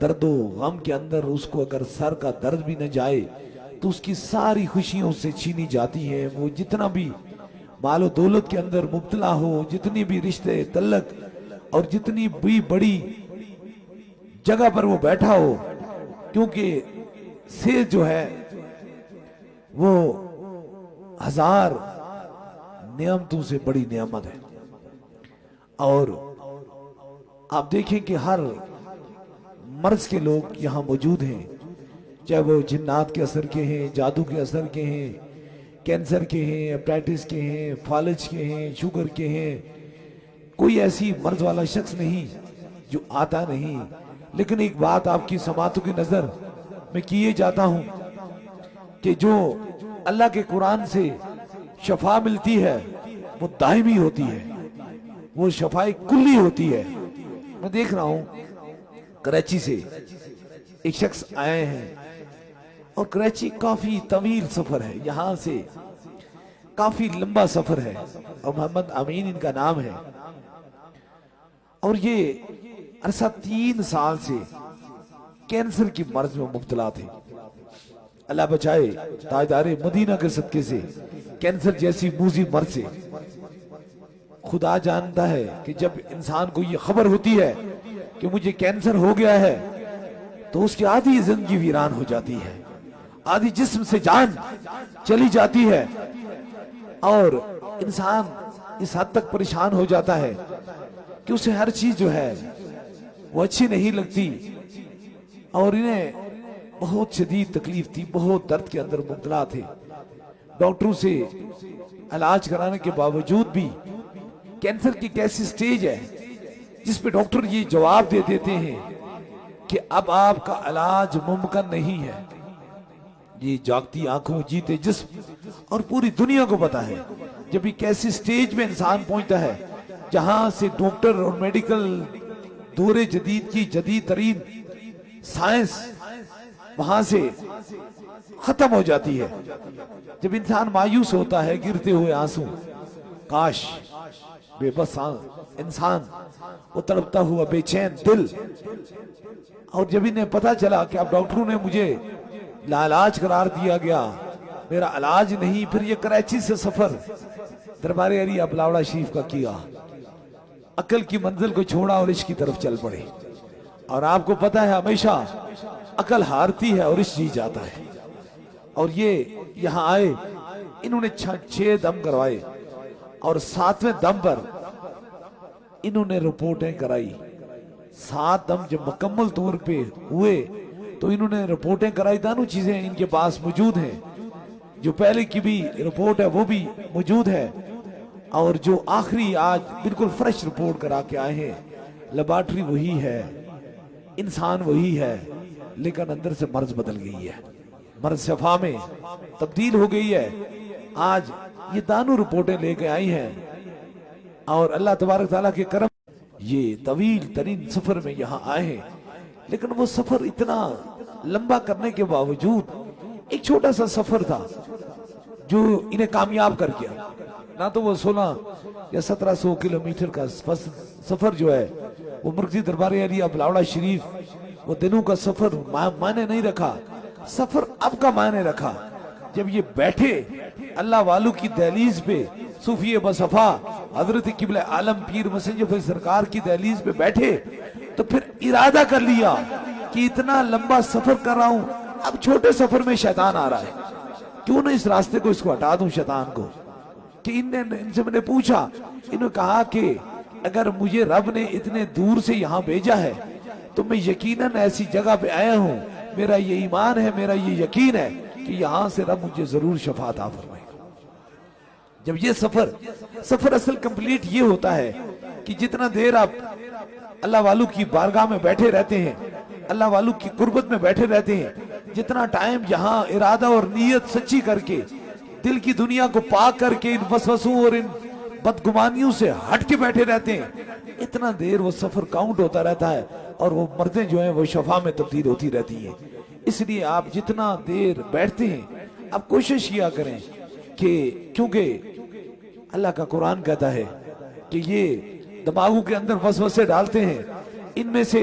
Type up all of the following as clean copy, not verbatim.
درد و غم کے اندر اس کو اگر سر کا درد بھی نہ جائے تو اس کی ساری خوشیوں سے چھینی جاتی ہیں. وہ جتنا بھی مال و دولت کے اندر مبتلا ہو, جتنی بھی رشتے تعلق اور جتنی بھی بڑی جگہ پر وہ بیٹھا ہو, کیونکہ صحت جو ہے وہ 1000 نعمتوں سے بڑی نعمت ہے. اور آپ دیکھیں کہ ہر مرض کے لوگ یہاں موجود ہیں, چاہے وہ جنات کے اثر کے ہیں, جادو کے اثر کے ہیں, کینسر کے ہیں, ہیپیٹائٹس کے ہیں, فالج کے ہیں, شوگر کے ہیں. کوئی ایسی مرض والا شخص نہیں جو آتا نہیں. لیکن ایک بات آپ کی سماعتوں کی نظر میں کیے جاتا ہوں کہ جو اللہ کے قرآن سے شفا ملتی ہے وہ دائمی ہوتی ہے, وہ شفا کلی ہوتی ہے. میں دیکھ رہا ہوں کراچی سے ایک شخص آئے ہیں, اور کراچی کافی طویل سفر ہے, یہاں سے کافی لمبا سفر ہے, اور محمد امین ان کا نام ہے. اور یہ عرصہ 3 سال سے کینسر کی مرض میں مبتلا تھے. اللہ بچائے تاجدار مدینہ کے صدقے سے کینسر جیسی موذی مرض سے. خدا جانتا ہے کہ جب انسان کو یہ خبر ہوتی ہے کہ مجھے کینسر ہو گیا ہے تو اس کی آدھی زندگی ویران ہو جاتی ہے, آدھی جسم سے جان چلی جاتی ہے, اور انسان اس حد تک پریشان ہو جاتا ہے کہ اسے ہر چیز جو ہے وہ اچھی نہیں لگتی. اور انہیں بہت شدید تکلیف تھی, بہت درد کے اندر مبتلا تھے. ڈاکٹروں سے علاج کرانے کے باوجود بھی کینسر کی کیسی سٹیج ہے جس پہ ڈاکٹر یہ جواب دے دیتے ہیں کہ اب آپ کا علاج ممکن نہیں ہے. یہ جاگتی آنکھوں, جیتے جسم اور پوری دنیا کو پتا ہے جب یہ کیسی سٹیج میں انسان پہنچتا ہے جہاں سے ڈاکٹر اور میڈیکل دور جدید کی جدید ترین سائنس وہاں سے ختم ہو جاتی ہے. جب انسان مایوس ہوتا ہے, گرتے ہوئے آنسو, کاش بے بس انسان, وہ تڑپتا ہوا بے چین دل. اور جب انہیں پتا چلا کہ اب ڈاکٹروں نے مجھے لاعلاج قرار دیا گیا, میرا علاج نہیں, پھر یہ کراچی سے سفر دربار علی بلاوڑہ شریف کا کیا, عقل کی منزل کو چھوڑا اور عشق کی طرف چل پڑے. اور آپ کو پتا ہے ہمیشہ عقل ہارتی ہے اور عشق جیت جاتا ہے. اور یہ یہاں آئے, انہوں نے 6 دم کروائے, اور 7ویں دم پر انہوں نے رپورٹیں کرائی. 7 دم جب مکمل طور پہ ہوئے تو انہوں نے رپورٹیں کرائی. دونوں چیزیں ان کے پاس موجود ہیں, جو پہلے کی بھی رپورٹ ہے وہ بھی موجود ہے, اور جو آخری آج بالکل فریش رپورٹ کرا کے آئے ہیں. لیبارٹری وہی ہے, انسان وہی ہے, لیکن اندر سے مرض بدل گئی ہے, مرض شفا میں تبدیل ہو گئی ہے. آج یہ دونوں رپورٹیں لے کے آئی ہیں, اور اللہ تبارک تعالیٰ کے کرم یہ طویل ترین سفر میں یہاں آئے ہیں. لیکن وہ سفر اتنا لمبا کرنے کے باوجود ایک چھوٹا سا سفر تھا جو انہیں کامیاب کر گیا. نہ تو وہ 16 یا 1700 کلومیٹر کا سفر جو ہے وہ مرکزی دربار علی بلاوڑہ شریف, وہ دنوں کا سفر معنی نہیں رکھا. سفر اب کا معنی رکھا جب یہ بیٹھے اللہ والوں کی دہلیز پہ, صوفی بصفا حضرت قبلہ عالم پیر مسنجف سرکار کی دہلیز پہ بیٹھے, تو پھر ارادہ کر لیا کہ اتنا لمبا سفر کر رہا ہوں, اب چھوٹے سفر میں شیطان آ رہا ہے, کیوں نہ اس راستے کو اس کو ہٹا دوں شیطان کو. کہ ان سے میں نے پوچھا, انہوں نے کہا کہ اگر مجھے رب نے اتنے دور سے یہاں بھیجا ہے تو میں یقیناً ایسی جگہ پہ آیا ہوں, میرا یہ ایمان ہے, میرا یہ یقین ہے کہ یہاں سے رب مجھے ضرور شفا عطا فرمائے گا. جب یہ سفر اصل کمپلیٹ یہ ہوتا ہے کہ جتنا دیر آپ اللہ والوں کی بارگاہ میں بیٹھے رہتے ہیں, اللہ والوں کی قربت میں بیٹھے رہتے ہیں, جتنا ٹائم یہاں ارادہ اور نیت سچی کر کے دل کی دنیا کو پاک کر کے ان وسوسوں اور ان بدگمانیوں سے ہٹ کے بیٹھے رہتے ہیں, اتنا دیر وہ سفر کاؤنٹ ہوتا رہتا ہے, اور وہ مرضیں جو ہیں وہ شفا میں تبدیل ہوتی رہتی ہیں. اس لیے آپ جتنا دیر بیٹھتے ہیں آپ کوشش کیا کریں کہ, کیونکہ اللہ کا قرآن کہتا ہے کہ یہ دماغوں کے اندر وسوسے ڈالتے ہیں, ان میں سے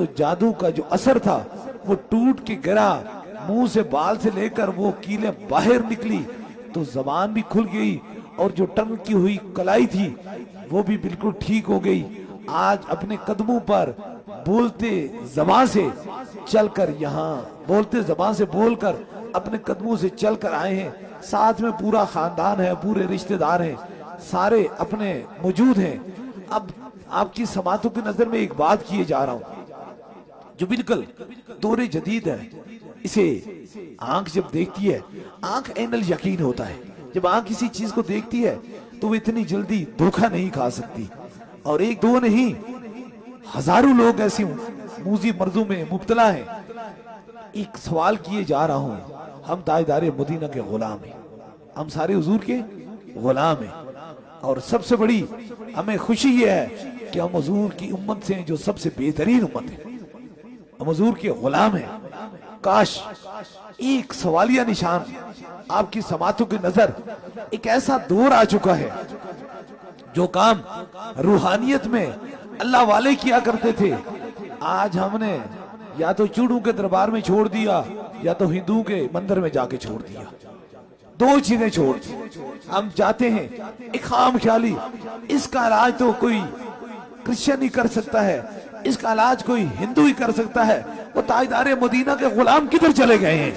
تو جادو کا جو اثر تھا وہ ٹوٹ کے گرا، منہ سے بال سے لے کر وہ کیلیں باہر نکلی تو زبان بھی کھل گئی، اور جو ٹنگ کی ہوئی کلائی تھی وہ بھی بالکل ٹھیک ہو گئی۔ آج اپنے قدموں پر بولتے زبان سے چل کر یہاں بولتے زبان سے بول کر اپنے قدموں سے چل کر آئے ہیں، ساتھ میں پورا خاندان ہے، پورے رشتہ دار ہیں، سارے اپنے موجود ہیں۔ اب آپ کی سماعتوں کی نظر میں ایک بات کیے جا رہا ہوں جو بالکل دور جدید ہے۔ اسے آنکھ جب دیکھتی ہے، آنکھ عین الیقین ہوتا ہے، جب آنکھ کسی چیز کو دیکھتی ہے تو وہ اتنی جلدی دھوکہ نہیں کھا سکتی، اور ایک دو نہیں ہزاروں لوگ ایسے موذی مرضوں میں مبتلا ہیں۔ ایک سوال کیے جا رہا ہوں، ہم تاجدار مدینہ کے غلام ہیں، ہم سارے حضور کے غلام ہیں، اور سب سے بڑی ہمیں خوشی یہ ہے کہ ہم حضور کی امت سے ہیں جو سب سے بہترین امت ہے، ہم حضور کے غلام ہیں۔ کاش ایک سوالیہ نشان آپ کی سماعتوں کی نظر، ایک ایسا دور آ چکا ہے جو کام روحانیت میں اللہ والے کیا کرتے تھے، آج ہم نے یا تو چوڑوں کے دربار میں چھوڑ دیا یا تو ہندوؤں کے مندر میں جا کے چھوڑ دیا، دو چیزیں چھوڑ دی۔ ہم چاہتے ہیں ایک خام خیالی، اس کا علاج تو کوئی کرسچن ہی کر سکتا ہے، اس کا علاج کوئی ہندو ہی کر سکتا ہے، وہ تاجدار مدینہ کے غلام کدھر چلے گئے ہیں؟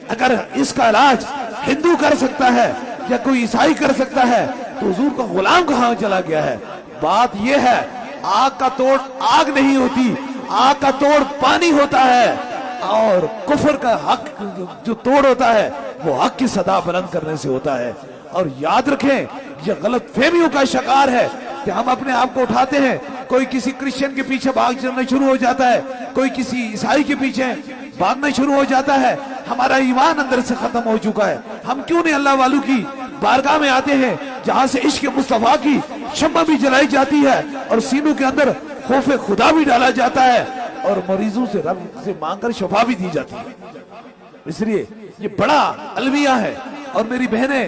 اگر اس کا علاج ہندو کر سکتا ہے یا کوئی عیسائی کر سکتا ہے تو حضور کا غلام کہاں چلا گیا ہے؟ بات یہ ہے، آگ کا توڑ آگ نہیں ہوتی، آگ کا توڑ پانی ہوتا ہے، اور کفر کا حق جو توڑ ہوتا ہے وہ حق کی صدا بلند کرنے سے ہوتا ہے۔ اور یاد رکھیں یہ غلط فہمیوں کا شکار ہے کہ ہم اپنے آپ کو اٹھاتے ہیں، کوئی کسی کرسچن کے پیچھے بھاگ چلنا شروع ہو جاتا ہے، کوئی کسی عیسائی کے پیچھے بھاگنا شروع ہو جاتا ہے، ہمارا ایمان اندر سے ختم ہو چکا ہے۔ ہم کیوں نہیں اللہ والوں کی بارگاہ میں آتے ہیں جہاں سے عشق مصطفیٰ کی شمع بھی جلائی جاتی ہے اور سینوں کے اندر خوف خدا بھی ڈالا جاتا ہے، اور مریضوں سے رب سے مانگ کر شفا بھی دی جاتی ہے۔ اس لیے یہ بڑا المیہ ہے، اور میری بہنیں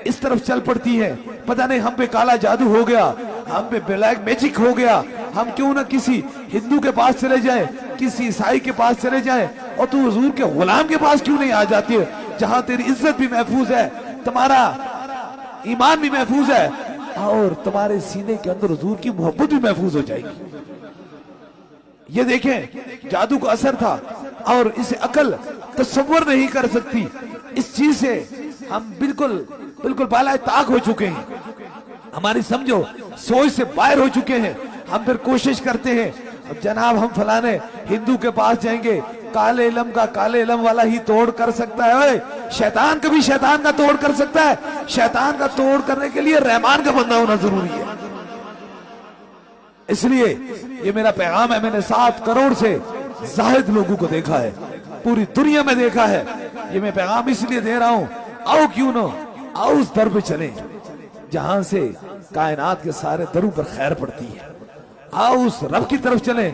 اس طرف چل پڑتی ہیں، پتہ نہیں ہم پہ کالا جادو ہو گیا، ہم پہ بلیک میجک ہو گیا، ہم کیوں نہ کسی ہندو کے پاس چلے جائیں، کسی عیسائی کے پاس چلے جائیں، اور تو حضور کے غلام کے پاس کیوں نہیں آ جاتی ہے جہاں تیری عزت بھی محفوظ ہے، تمہارا ایمان بھی محفوظ ہے، اور تمہارے سینے کے اندر حضور کی محبت بھی محفوظ ہو جائے گی۔ یہ دیکھیں جادو کا اثر تھا، اور اسے عقل تصور نہیں کر سکتی، اس چیز سے ہم بالکل بالائے طاق ہو چکے ہیں، ہماری سمجھو سوچ سے باہر ہو چکے ہیں۔ ہم پھر کوشش کرتے ہیں جناب ہم فلانے ہندو کے پاس جائیں گے، کالے علم والا ہی توڑ کر سکتا ہے۔ شیطان کبھی شیطان کا توڑ کر سکتا ہے؟ شیطان کا توڑ کرنے کے لیے رحمان کا بندہ ہونا ضروری ہے۔ اس لیے یہ میرا پیغام ہے، میں نے 7 کروڑ سے زاہد لوگوں کو دیکھا ہے، پوری دنیا میں دیکھا ہے، یہ میں پیغام اس لیے دے رہا ہوں، آؤ کیوں نہ آؤ اس در پہ چلیں جہاں سے کائنات کے سارے دروں پر خیر پڑتی ہے، آؤ اس رب کی طرف چلیں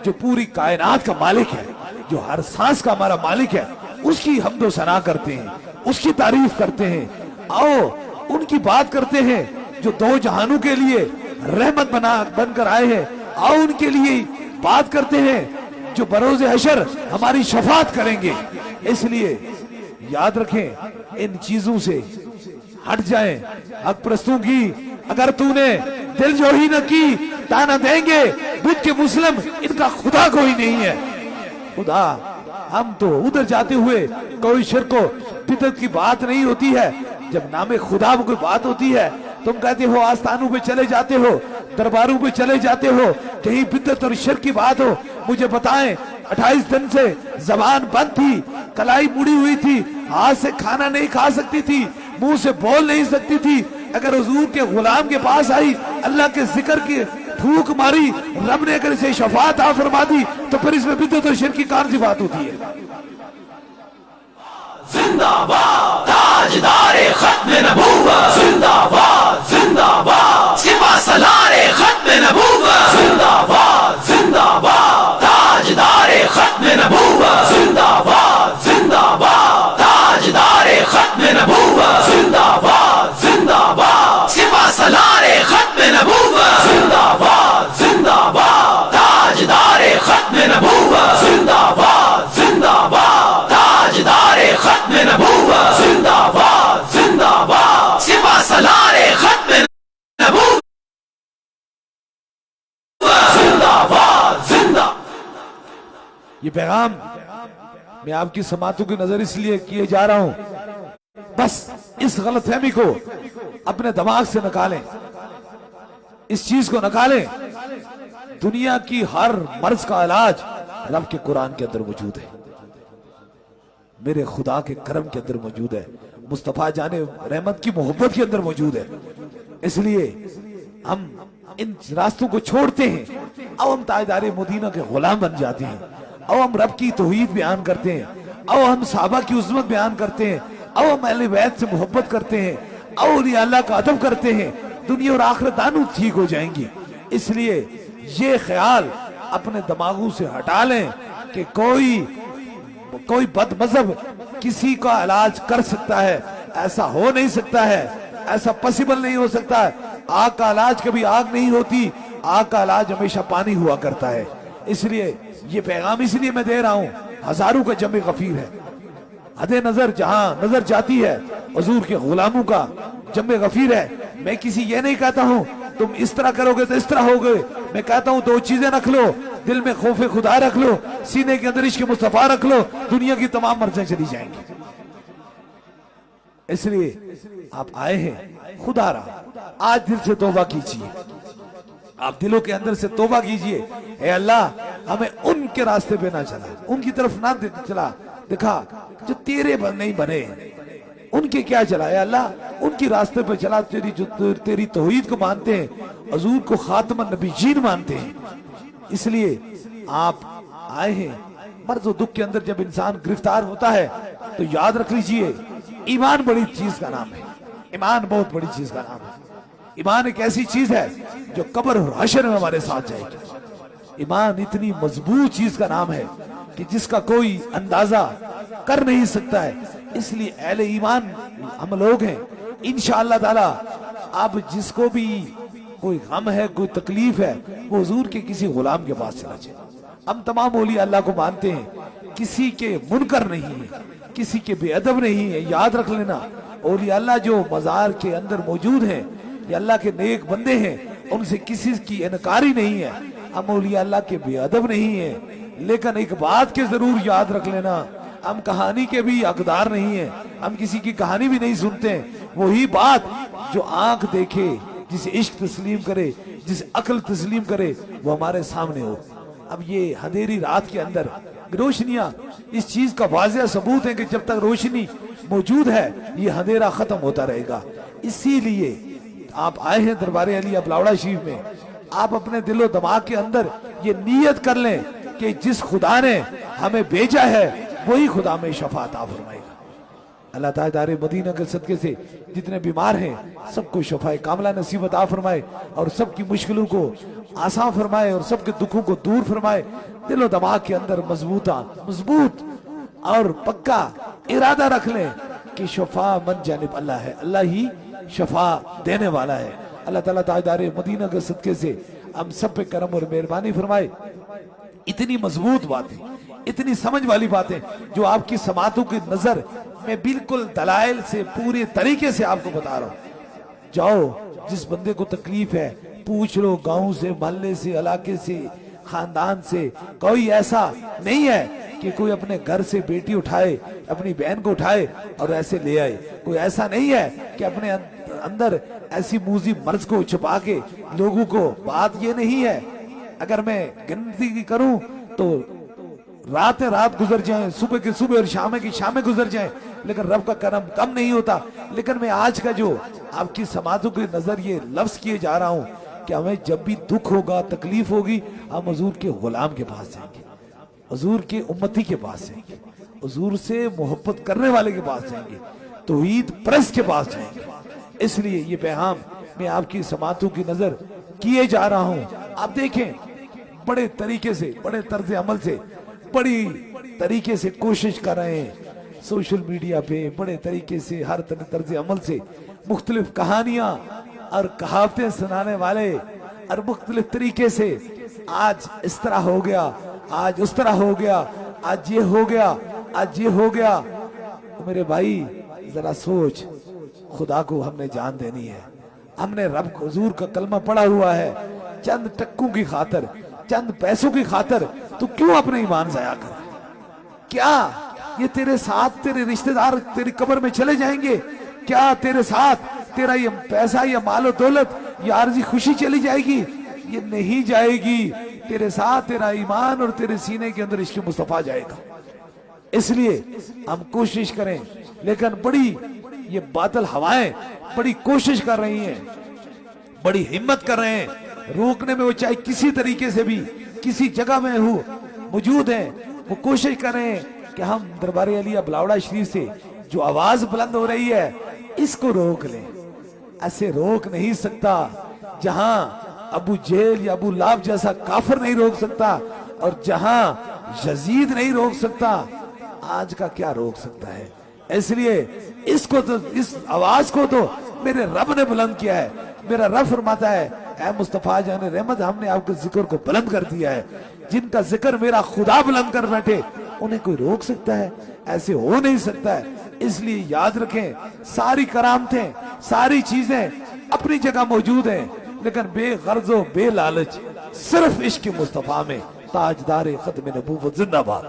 جو پوری کائنات کا مالک ہے، جو ہر سانس کا ہمارا مالک ہے، اس کی حمد و ثنا کرتے ہیں، اس کی تعریف کرتے ہیں، آؤ ان کی بات کرتے ہیں جو 2 جہانوں کے لیے رحمت بن کر آئے ہیں، آؤ ان کے لیے بات کرتے ہیں جو بروز حشر ہماری شفاعت کریں گے۔ اس لیے یاد رکھیں ان چیزوں سے ہٹ جائیں، حق پرستوں کی اگر تو نے دل جوہی نہ کی تانا دیں گے بدھ کے مسلم، ان کا خدا کوئی نہیں ہے۔ خدا ہم تو ادھر جاتے ہوئے کوئی شرک و بدعت کی بات نہیں ہوتی ہے، جب نام خدا میں کوئی بات ہوتی ہے تم کہتے ہو آستانوں پہ چلے جاتے ہو، درباروں پہ چلے جاتے ہو، کہیں بدعت اور شرک کی بات ہو مجھے بتائیں۔ 28 دن سے زبان بند تھی، کلائی مڑی ہوئی تھی، ہاتھ سے کھانا نہیں کھا سکتی تھی، منہ سے بول نہیں سکتی تھی، اگر حضور کے غلام کے پاس آئی، اللہ کے ذکر کی پھونک ماری، رب نے اگر اسے شفاعت عطا فرما دی تو پھر اس میں بدعت اور شرک کی کون سی بات ہوتی ہے؟ زندہ باد تاجدار ختم نبوت، زندہ باد زندہ باد سپہ سالار ختم نبوت، زندہ باد زندہ باد تاجدار ختم نبوت، زندہ باد زندہ باد تاجدار ختم نبوت، زندہ باد زندہ باد سپہ سالار ختم نبوت، زندہ باد تاجدار ختم نبوت۔ یہ پیغام میں آپ کی سماعتوں کی نظر اس لیے کیے جا رہا ہوں، بس اس غلط فہمی کو اپنے دماغ سے نکالیں، اس چیز کو نکالیں، دنیا کی ہر مرض کا علاج رب کے قرآن کے اندر موجود ہے، میرے خدا کے کرم کے اندر موجود ہے، مصطفیٰ جان رحمت کی محبت کے اندر موجود ہے۔ اس لیے ہم ان راستوں کو چھوڑتے ہیں، او ہم تاجدار مدینہ کے غلام بن جاتے ہیں، او ہم رب کی توحید بیان کرتے ہیں، او ہم صحابہ کی عظمت بیان کرتے ہیں، او ہم اہل بیت سے محبت کرتے ہیں، او اولیاء اللہ کا ادب کرتے ہیں، دنیا اور آخرت دونوں ٹھیک ہو جائیں گی۔ اس لیے یہ خیال اپنے دماغوں سے ہٹا لیں کہ کوئی بد مذہب کسی کا علاج کر سکتا ہے، ایسا ہو نہیں سکتا ہے، ایسا پاسبل نہیں ہو سکتا ہے۔ آگ کا علاج کبھی آگ نہیں ہوتی، آگ کا علاج ہمیشہ پانی ہوا کرتا ہے۔ اس لیے یہ پیغام اس لیے میں دے رہا ہوں، ہزاروں کا جمع غفیر ہے، حد نظر جہاں نظر جاتی ہے حضور کے غلاموں کا جمع غفیر ہے۔ میں کسی یہ نہیں کہتا ہوں تم اس طرح کرو گے تو اس طرح ہوگے، میں کہتا ہوں دو چیزیں رکھ لو، دل میں خوف خدا رکھ لو، سینے کے اندر عشق مصطفیٰ رکھ لو، دنیا کی تمام مرضیں چلی جائیں گی۔ اس لیے آپ آئے ہیں، خدا رہا آج دل سے توبہ کیجئے، آپ دلوں کے اندر سے توبہ کیجئے، اے اللہ ہمیں ان کے راستے پہ نہ چلا، ان کی طرف نہ چلا دکھا جو تیرے نہیں بنے ہیں، ان کے کیا چلا، اے اللہ ان کی راستے پہ چلا تیری توحید کو مانتے ہیں، حضور کو خاتم النبیین مانتے ہیں۔ اس لیے آپ آئے ہیں، مرض و دکھ کے اندر جب انسان گرفتار ہوتا ہے تو یاد رکھ لیجئے ایمان بڑی چیز کا نام ہے، ایمان بہت بڑی چیز کا نام ہے۔ ایمان ایک ایسی چیز ہے جو قبر اور حشر میں ہمارے ساتھ جائے گی۔ ایمان اتنی مضبوط چیز کا نام ہے کہ جس کا کوئی اندازہ کر نہیں سکتا ہے۔ اس لیے اہل ایمان ہم لوگ ہیں، انشاءاللہ تعالی اب جس کو بھی کوئی غم ہے، کوئی تکلیف ہے، وہ حضور کے کسی غلام کے پاس چلا جائے۔ ہم تمام اولیاء اللہ کو مانتے ہیں، کسی کے منکر نہیں ہیں، کسی کے بے ادب نہیں ہیں۔ یاد رکھ لینا اولیاء اللہ جو مزار کے اندر موجود ہیں، یہ اللہ کے نیک بندے ہیں، ان سے کسی کی انکاری نہیں ہے۔ ہم اولیاء اللہ کے بے ادب نہیں ہیں، لیکن ایک بات کے ضرور یاد رکھ لینا، ہم کہانی کے بھی حقدار نہیں ہیں، ہم کسی کی کہانی بھی نہیں سنتے ہیں۔ وہی بات جو آنکھ دیکھے، جسے عشق تسلیم کرے، جسے عقل تسلیم کرے، وہ ہمارے سامنے ہو۔ اب یہ اندھیری رات کے اندر روشنیاں اس چیز کا واضح ثبوت ہے کہ جب تک روشنی موجود ہے یہ اندھیرا ختم ہوتا رہے گا۔ اسی لیے آپ آئے ہیں دربار علی بلاوڑا شریف میں، آپ اپنے دل و دماغ کے اندر یہ نیت کر لیں کہ جس خدا نے ہمیں بھیجا ہے وہی خدا میں شفاعت عطا فرمائے گا۔ اللہ تعالیٰ دار مدینہ کے صدقے سے جتنے بیمار ہیں سب کو شفاء کاملہ نصیب عطا فرمائے، اور سب کی مشکلوں کو آسان فرمائے، اور سب کے دکھوں کو دور فرمائے۔ دل و دماغ کے اندر مضبوط اور پکا ارادہ رکھ لیں کہ شفا من جانب اللہ ہے، اللہ ہی شفا دینے والا ہے۔ اللہ تعالیٰ تاجدار مدینہ کے صدقے سے ہم سب پہ کرم اور مہربانی فرمائے۔ اتنی مضبوط باتیں، اتنی سمجھ والی باتیں جو آپ کی سماعتوں کی نظر میں بالکل دلائل سے پورے طریقے سے آپ کو بتا رہا ہوں۔ جاؤ جس بندے کو تکلیف ہے پوچھ لو، گاؤں سے، محلے سے، علاقے سے، خاندان سے، کوئی ایسا نہیں ہے کہ کوئی اپنے گھر سے بیٹی اٹھائے، اپنی بہن کو اٹھائے اور ایسے لے آئے۔ کوئی ایسا نہیں ہے کہ اپنے اندر ایسی موذی مرض کو چھپا کے لوگوں کو، بات یہ نہیں ہے۔ اگر میں گنتی کروں تو رات گزر جائیں، صبح کے صبح اور شام کی شامیں گزر جائیں، لیکن رب کا کرم کم نہیں ہوتا۔ لیکن میں آج کا جو آپ کی سماعتوں کے نظر یہ لفظ کیے جا رہا ہوں کہ ہمیں جب بھی دکھ ہوگا، تکلیف ہوگی، ہم حضور کے غلام کے پاس جائیں گے، حضور کے امتی کے پاس جائیں گے، حضور سے محبت کرنے والے کے پاس جائیں گے، توحید پرست کے پاس جائیں گے۔ اس لیے یہ پیغام میں آپ کی سماعتوں کی نظر کیے جا رہا ہوں۔ آپ دیکھیں بڑے طریقے سے، بڑے طرز عمل سے، بڑی طریقے سے کوشش کر رہے ہیں سوشل میڈیا پہ، بڑے طریقے سے، ہر طرز عمل سے مختلف کہانیاں اور کہاوتیں سنانے والے، اور مختلف طریقے سے آج اس طرح ہو گیا، آج اس طرح ہو گیا، آج یہ ہو گیا، آج یہ ہو گیا۔ میرے بھائی ذرا سوچ، خدا کو ہم نے جان دینی ہے، ہم نے رب حضور کا کلمہ پڑھا ہوا ہے، چند ٹکوں کی خاطر، چند پیسوں کی خاطر تو کیوں اپنا ایمان ضائع کر رہا ہے؟ کیا یہ تیرے ساتھ تیرے رشتہ دار تیری قبر میں چلے جائیں گے؟ کیا تیرے ساتھ تیرا یہ پیسہ یا مال و دولت یا عارضی خوشی چلی جائے گی؟ یہ نہیں جائے گی، تیرے ساتھ تیرا ایمان اور تیرے سینے کے اندر عشق مصطفیٰ جائے گا۔ اس لیے ہم کوشش کریں، لیکن بڑی یہ باطل ہوائیں بڑی کوشش کر رہی ہیں، بڑی ہمت کر رہے ہیں روکنے میں، وہ چاہے کسی طریقے سے بھی کسی جگہ میں ہو موجود ہیں، وہ کوشش کر رہے ہیں کہ ہم دربار علیہ بلاوڑا شریف سے جو آواز بلند ہو رہی ہے اس کو روک لیں۔ ایسے روک نہیں سکتا، جہاں ابو جہل یا ابو لہب جیسا کافر نہیں روک سکتا اور جہاں یزید نہیں روک سکتا، آج کا کیا روک سکتا ہے؟ اس لیے اس کو تو اس آواز کو تو میرے رب نے بلند کیا ہے۔ میرا رب فرماتا ہے اے مصطفیٰ جان رحمت، ہم نے آپ کے ذکر کو بلند کر دیا ہے، جن کا ذکر میرا خدا بلند کر بیٹھے انہیں کوئی روک سکتا ہے؟ ایسے ہو نہیں سکتا ہے۔ اس لیے یاد رکھیں، ساری کرامتیں ساری چیزیں اپنی جگہ موجود ہیں، لیکن بے غرض و بے لالچ صرف عشق مصطفیٰ میں تاجدار ختم نبوت زندہ باد،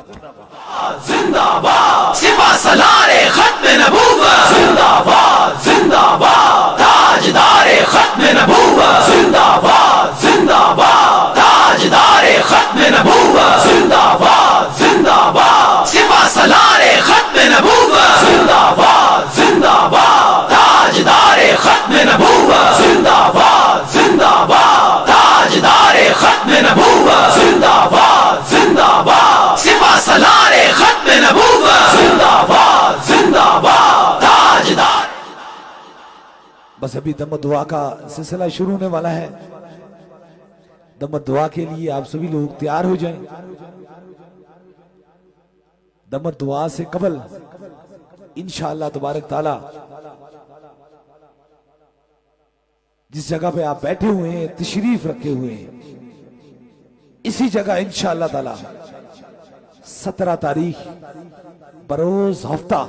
زندہ باد، سپہ سالار ختم نبوت زندہ باد، زندہ باد، تاجدار ختم نبوت زندہ باد، زندہ باد، تاجدار ختم نبوت زندہ باد، زندہ باد، سپہ سالار ختم نبوت زندہ باد، زندہ باد، تاجدار ختم نبوت زندہ باد، زندہ باد، تاجدار ختم نبوت زندہ باد، زندہ باد، سپہ سالار ختم نبوت زندہ باد، زندہ باد، تاجدار۔ بس ابھی دمت دعا کا سلسلہ شروع ہونے والا ہے، دمت دعا کے لیے آپ سبھی لوگ تیار ہو جائیں۔ دمت دعا سے قبل انشاءاللہ تبارک تعالی جس جگہ پہ آپ بیٹھے ہوئے ہیں تشریف رکھے ہوئے ہیں، اسی جگہ انشاءاللہ تعالی 17 تاریخ بروز ہفتہ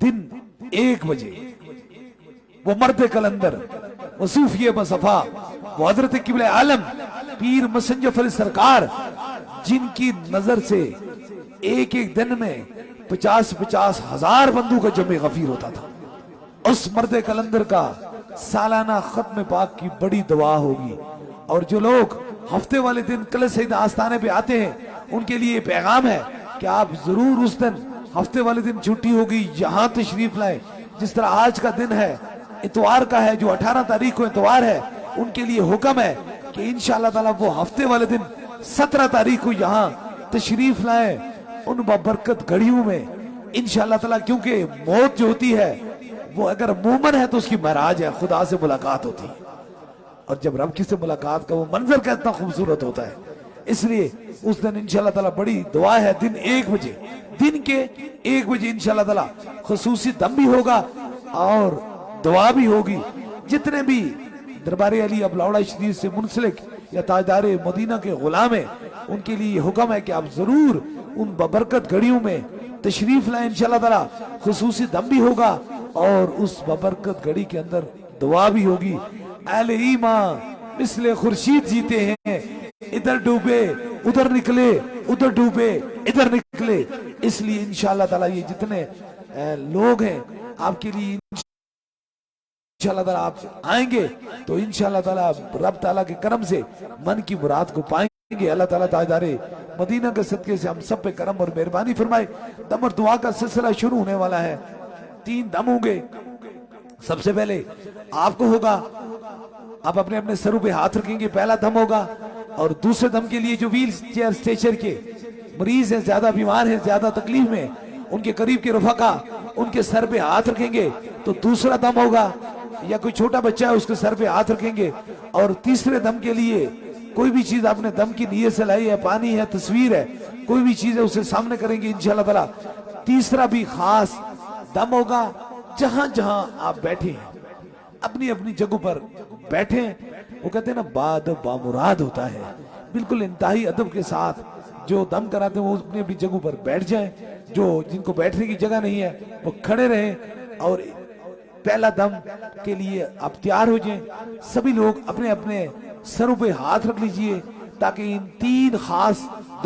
دن 1 بجے وہ مرد کلندر، وہ صوفی بصفا، وہ حضرت قبلہ عالم پیر مسنجف علی سرکار، جن کی نظر سے ایک ایک دن میں 50 ہزار بندوں کا جمع غفیر ہوتا تھا، اس مرد کلندر کا سالانہ ختم پاک کی بڑی دعا ہوگی۔ اور جو لوگ ہفتے والے دن کل سید آستانے پہ آتے ہیں ان کے لیے پیغام ہے کہ آپ ضرور اس دن ہفتے والے دن چھٹی ہوگی یہاں تشریف لائیں۔ جس طرح آج کا دن ہے اتوار کا ہے، جو 18 تاریخ کو اتوار ہے، ان کے لیے حکم ہے کہ انشاءاللہ تعالی وہ ہفتے والے دن 17 تاریخ کو یہاں تشریف لائیں ان بابرکت گھڑیوں میں انشاءاللہ تعالی، کیونکہ موت جو ہوتی ہے وہ اگر مومن ہے تو اس کی معراج ہے، خدا سے ملاقات ہوتی ہے، اور جب رب کی سے ملاقات کا وہ منظر کتنا خوبصورت ہوتا ہے۔ اس لیے اس دن انشاءاللہ تعالی بڑی دعا ہے، دن 1 بجے، دن کے 1 بجے انشاءاللہ تعالی خصوصی دم بھی ہوگا اور دعا بھی ہوگی۔ جتنے بھی دربار علی بلاوڑا شریف سے منسلک یا تاجدار مدینہ کے غلام ہیں ان کے لیے یہ حکم ہے کہ آپ ضرور ان ببرکت گھڑیوں میں تشریف لائیں، انشاءاللہ تعالی خصوصی دم بھی ہوگا اور اس ببرکت گھڑی کے اندر دعا بھی ہوگی۔ اہل ایمان مثل خورشید جیتے ہیں، ادھر ڈوبے ادھر نکلے، ادھر ڈوبے ادھر نکلے۔ اس لیے انشاءاللہ تعالی یہ جتنے لوگ ہیں آپ کے لیے انشاءاللہ تعالی آپ آئیں گے تو انشاءاللہ تعالی رب تعالی کے کرم سے من کی مراد کو پائیں گے۔ اللہ تعالی تاجدار مدینہ کے صدقے سے ہم سب پہ کرم اور مہربانی فرمائے۔ دم اور دعا کا سلسلہ شروع ہونے والا ہے، 3 دم ہوں گے۔ سب سے پہلے آپ کو ہوگا، آپ اپنے اپنے سروں پہ ہاتھ رکھیں گے، پہلا دم ہوگا، اور دوسرے دم کے لیے جو ویل چیئر اسٹیچر کے مریض ہیں، زیادہ بیمار ہیں، زیادہ تکلیف میں، ان کے قریب کے رفقا ان کے سر پہ ہاتھ رکھیں گے تو دوسرا دم ہوگا، یا کوئی چھوٹا بچہ ہے اس کے سر پہ ہاتھ رکھیں گے، اور تیسرے دم کے لیے کوئی بھی چیز آپ نے دم کی نیت سے لائی ہے، پانی ہے، تصویر ہے، کوئی بھی چیز ہے اسے سامنے کریں گے انشاءاللہ تعالی۔ تیسرا بھی خاص دم ہوگا، جہاں جہاں آپ بیٹھے ہیں اپنی اپنی جگہوں پر بیٹھیں۔ وہ کہتے ہیں نا باد بامراد ہوتا ہے، بالکل انتہائی ادب کے ساتھ جو دم کراتے ہیں وہ اپنی اپنی جگہوں پر بیٹھ جائیں، جو جن کو بیٹھنے کی جگہ نہیں ہے وہ کھڑے رہیں، اور پہلا دم کے لیے آپ تیار ہو جائیں۔ سبھی لوگ اپنے اپنے سروں پہ ہاتھ رکھ لیجئے تاکہ ان 3 خاص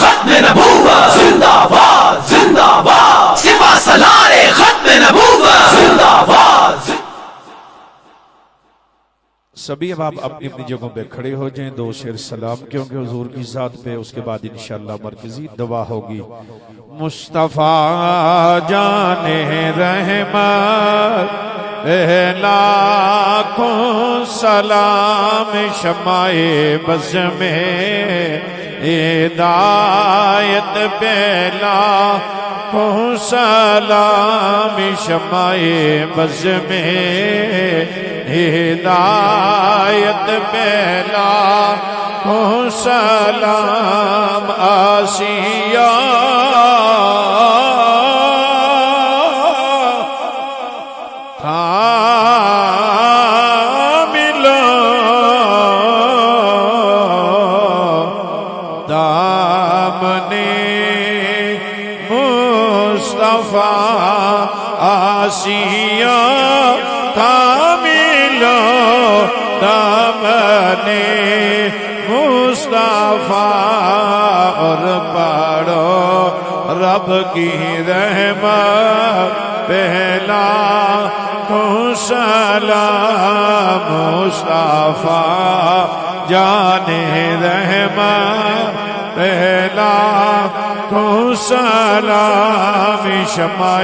ختم نبوت زندہ باد زندہ باد سپہ سالار ختم نبوت زندہ باد. سبھی اب آپ اپنی اپنی جگہوں پہ کھڑے ہو جائیں، دو شعر سلام کیونکہ حضور کی ذات پہ، اس کے بعد انشاءاللہ مرکزی دعا ہوگی. مصطفیٰ جان رحمت لاکھوں سلام شمع بز میں ہدایت پہ لاکھوں سلام شمع بز میں ہدایت پہ لاکھوں سلام. آسیہ آسیہ کاملو دامنے مصطفیٰ اور پڑھو رب کی رحمت پہلا کو سلام. مصطفیٰ جان رحمت پہلا کو سلام شمع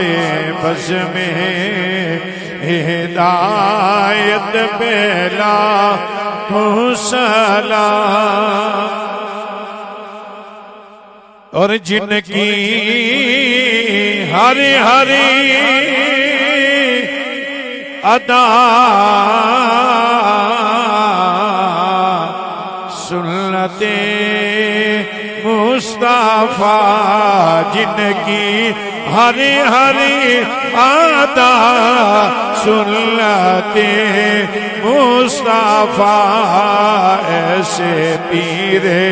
بز میں ہدایت پہلا کو سلام. اور جن کی ہری ہری ادا سنت مصطفیٰ، جن کی ہری ہری ادا سنت مصطفیٰ، ایسے پیرے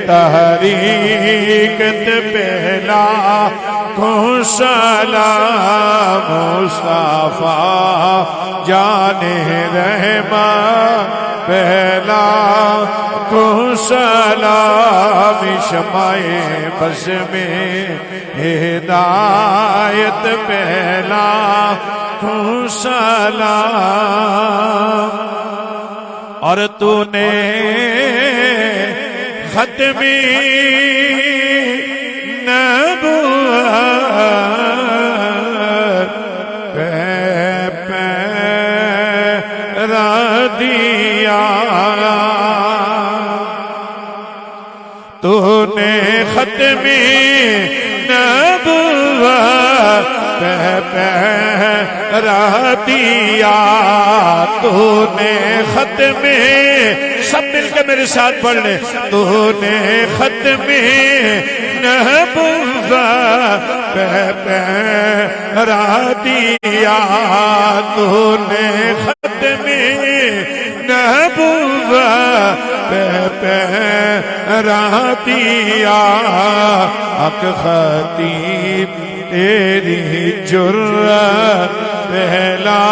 تحریکت پہلا کو سلام. مصطفیٰ جان رحمت پہلا کو سلام شمع بز میں ہدایت پہلا کو سلام. اور تو نے ختمی نبوت دیا، تو نے ختم نبوت پہرا دیا، تو نے ختم، سب مل کے میرے ساتھ پڑھ لیں، تو نے ختم نبوت پہرا دیا، تو نے ختم نبوت پہرا دیا. حق خطیب تیری جرت پہلا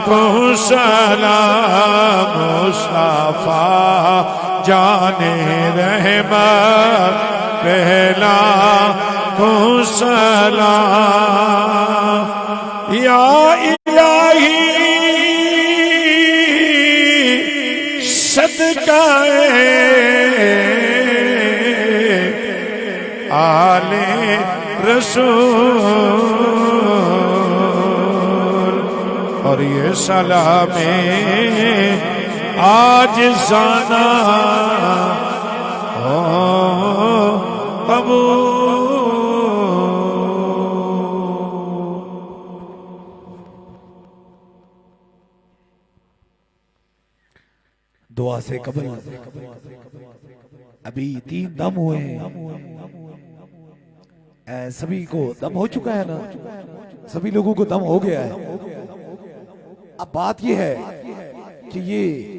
کو سلام. مصطفیٰ جان رحمت پہلا کو سلام. یا الہی صدقہ آل رسول، اور یہ سلام آج زانا قبول. دعا سے قبل ابھی 3 دم ہوئے ہیں. سبھی کو دم ہو چکا ہے نا، سبھی لوگوں کو دم ہو گیا ہے. اب بات یہ ہے کہ یہ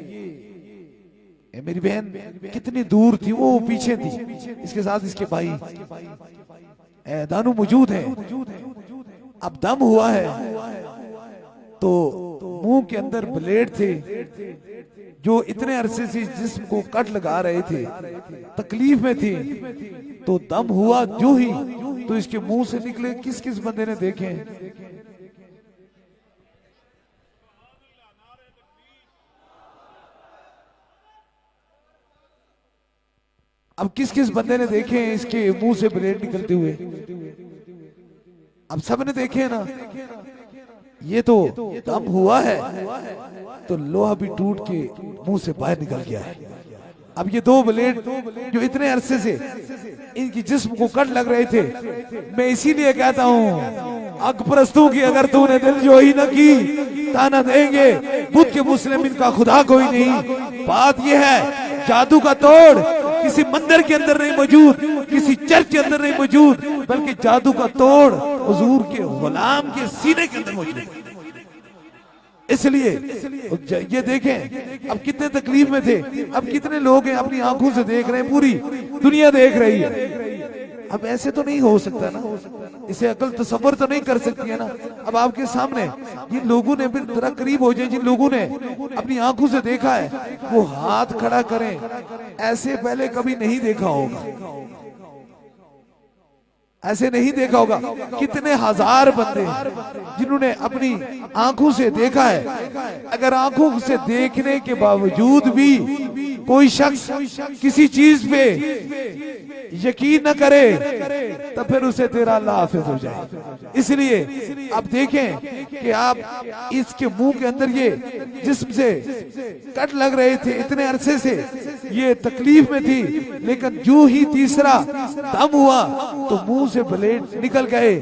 میری بہن کتنی دور تھی، وہ پیچھے تھی، اس کے ساتھ اس کے بھائی دانو موجود ہیں. اب دم ہوا ہے تو منہ کے اندر بلیڈ تھے جو اتنے عرصے سے جسم کو کٹ لگا رہے تھے، تکلیف میں تھے، تو دم ہوا جو ہی تو اس کے منہ سے نکلے. کس کس بندے نے دیکھے ہیں؟ اب کس کس بندے نے دیکھے ہیں اس کے منہ سے بلیڈ نکلتے ہوئے؟ اب سب نے دیکھے ہیں نا. یہ تو دم ہوا ہے تو لوہا بھی ٹوٹ کے منہ سے باہر نکل گیا ہے. اب یہ دو بلیڈ جو اتنے عرصے سے ان کی جسم کو کٹ لگ رہے تھے، میں اسی لیے کہتا ہوں حق پرستوں کی اگر تو نے دل جوئی نہ کی تانا دیں گے بدھ کے مسلم ان کا خدا کوئی نہیں. بات یہ ہے جادو کا توڑ کسی مندر کے اندر نہیں موجود، کسی چرچ کے اندر نہیں موجود، بلکہ جادو کا توڑ حضور کے غلام کے سینے کے اندر موجود ہے. اس لیے یہ دیکھیں اب کتنے تکلیف میں تھے، اب کتنے لوگ ہیں اپنی آنکھوں سے دیکھ رہے ہیں، پوری دنیا دیکھ رہی ہے. اب ایسے تو نہیں ہو سکتا نا، اسے عقل تصور تو نہیں کر سکتی ہے نا. اب آپ کے سامنے جن لوگوں نے پھر ذرا قریب ہو جائیں، جن لوگوں نے اپنی آنکھوں سے دیکھا ہے وہ ہاتھ کھڑا کریں. ایسے پہلے کبھی نہیں دیکھا ہوگا، ایسے نہیں دیکھا ہوگا. کتنے ہزار بندے جنہوں نے اپنی آنکھوں سے دیکھا ہے. اگر آنکھوں سے دیکھنے کے باوجود بھی کوئی شخص کسی چیز پہ یقین نہ کرے تو پھر اسے تیرا اللہ حافظ ہو جائے. اس لیے اب دیکھیں کہ آپ اس کے منہ کے اندر یہ جسم سے کٹ لگ رہے تھے اتنے عرصے سے، یہ تکلیف میں تھی، لیکن جو ہی تیسرا دم ہوا تو منہ سے بلیڈ نکل گئے.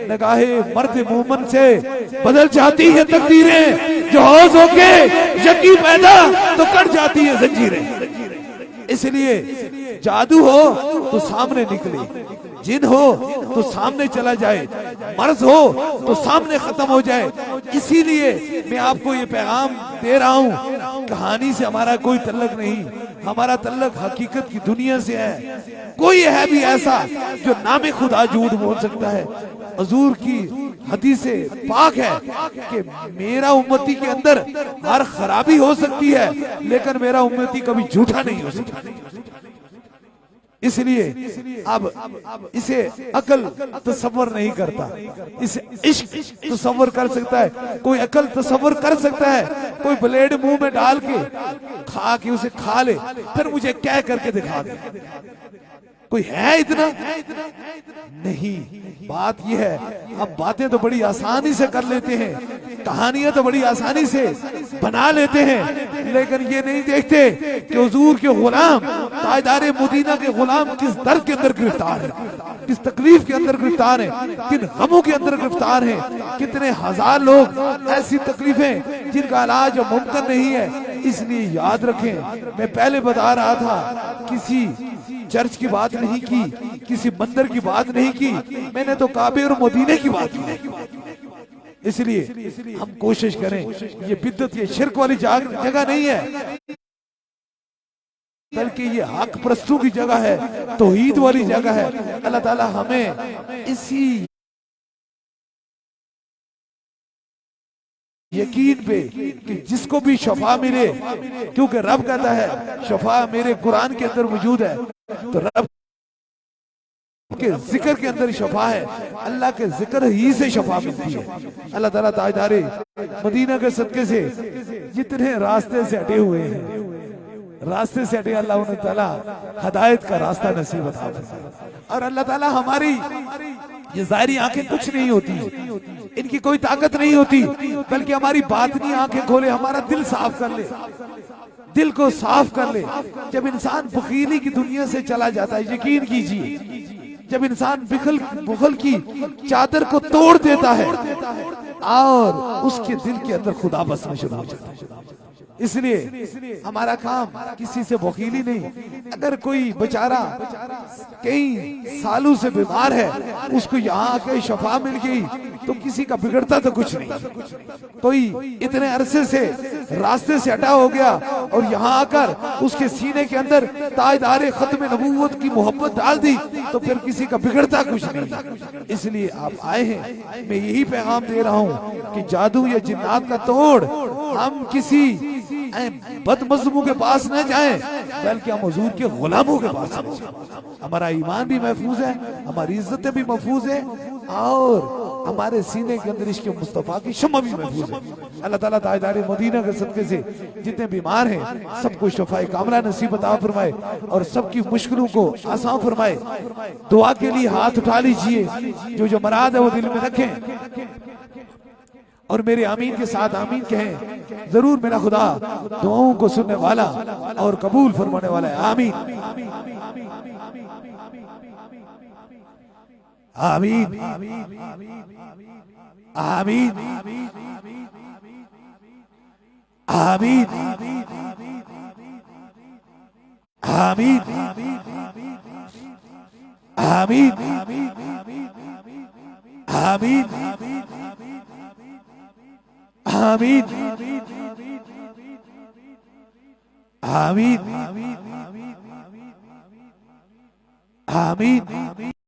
نگاہ مرد مومن سے بدل جاتی ہیں تقدیریں، جو ہوش ہو کے یقین پیدا تو کٹ جاتی ہیں زنجیریں. اس لیے جادو ہو تو سامنے نکلے، جن ہو تو سامنے چلا جائے، مرض ہو تو سامنے ختم ہو جائے. اسی لیے میں آپ کو یہ پیغام دے رہا ہوں، کہانی سے ہمارا کوئی تعلق نہیں، ہمارا تعلق حقیقت کی دنیا سے ہے. کوئی ہے بھی ایسا جو نام خدا جھوٹ بول سکتا ہے؟ حضور کی حدیث پاک ہے کہ میرا امتی کے اندر ہر خرابی ہو سکتی ہے لیکن میرا امتی کبھی جھوٹا نہیں ہو سکتا. اس لیے اب اسے عقل تصور نہیں کرتا، اسے عشق تصور کر سکتا ہے، کوئی عقل تصور کر سکتا ہے. کوئی بلیڈ منہ میں ڈال کے کھا کے اسے کھا لے پھر مجھے کہہ کر کے دکھا دے. کوئی ہے اتنا؟ نہیں. بات یہ ہے ہم باتیں تو بڑی آسانی سے کر لیتے ہیں، کہانیاں تو بڑی آسانی سے بنا لیتے ہیں، لیکن یہ نہیں دیکھتے کہ حضور کے غلام، تاجدار مدینہ کے غلام کس درد کے اندر گرفتار ہیں، کس تکلیف کے اندر گرفتار ہیں، کن غموں کے اندر گرفتار ہیں. کتنے ہزار لوگ ایسی تکلیفیں جن کا علاج ممکن نہیں ہے. اس لیے یاد رکھیں، میں پہلے بتا رہا تھا کسی چرچ کی بات نہیں کی، کسی مندر کی بات نہیں کی، میں نے تو کعبے اور مدینے کی بات کی. اس لیے ہم کوشش کریں، یہ بدعت یہ شرک والی جگہ نہیں ہے بلکہ یہ حق پرستوں کی جگہ ہے، توحید والی جگہ ہے. اللہ تعالی ہمیں اسی یقین پہ کہ جس کو بھی شفا ملے، کیونکہ رب کہتا ہے شفا میرے قرآن کے اندر موجود ہے، تو رب کے ذکر کے اندر شفا ہے، اللہ کے ذکر ہی سے شفا ملتی ہے. اللہ تعالیٰ تاجدار مدینہ کے صدقے سے جتنے راستے سے ہٹے ہوئے ہیں، راستے سے ہٹے، اللہ انہیں تعالیٰ ہدایت کا راستہ نصیب عطا فرمائے. اور اللہ تعالیٰ ہماری یہ ظاہری آنکھیں کچھ نہیں ہوتی، ان کی کوئی طاقت نہیں ہوتی، بلکہ ہماری باطنی آنکھیں کھولے، ہمارا دل صاف کر لے، دل کو صاف کر لے. جب انسان بخیلی کی دنیا سے چلا جاتا ہے، یقین کیجئے جب انسان بخل کی چادر کو توڑ دیتا ہے اور اس کے دل کے اندر خدا بسنا شروع ہو جاتا ہے. اس لیے ہمارا کام کسی سے بخیلی نہیں. اگر کوئی بیچارہ کئی سالوں سے بیمار ہے اس کو یہاں آ کے شفا مل گئی تو کسی کا بگڑتا تو کچھ نہیں. کوئی اتنے عرصے سے راستے سے ہٹا ہو گیا اور یہاں آ کر اس کے سینے کے اندر تاجدار ختم نبوت کی محبت ڈال دی تو پھر کسی کا بگڑتا کچھ نہیں. اس لیے آپ آئے ہیں, میں یہی پیغام دے رہا ہوں کہ جادو یا جنات کا توڑ ہم کسی بد مذہبوں کے پاس نہ جائیں بلکہ ہم حضور کے غلاموں کے پاس جائیں. ہمارا ایمان بھی محفوظ ہے, ہماری عزتیں بھی محفوظ ہیں اور ہمارے سینے کے اندر عشق مصطفیٰ کی شمع بھی محفوظ ہے. اللہ تعالیٰ تاجدار مدینہ کے صدقے سے جتنے بیمار ہیں سب کو شفاء کاملہ نصیب عطا فرمائے اور سب کی مشکلوں کو آسان فرمائے. دعا کے لیے ہاتھ اٹھا لیجئے, جو مراد ہے وہ دل میں رکھیں اور میرے آمین کے ساتھ آمین کہیں. ضرور میرا خدا دعاؤں کو سننے والا اور قبول فرمانے والا ہے. آمین آمین آمین آمین آمین آمین آمین آمین آمین آمین.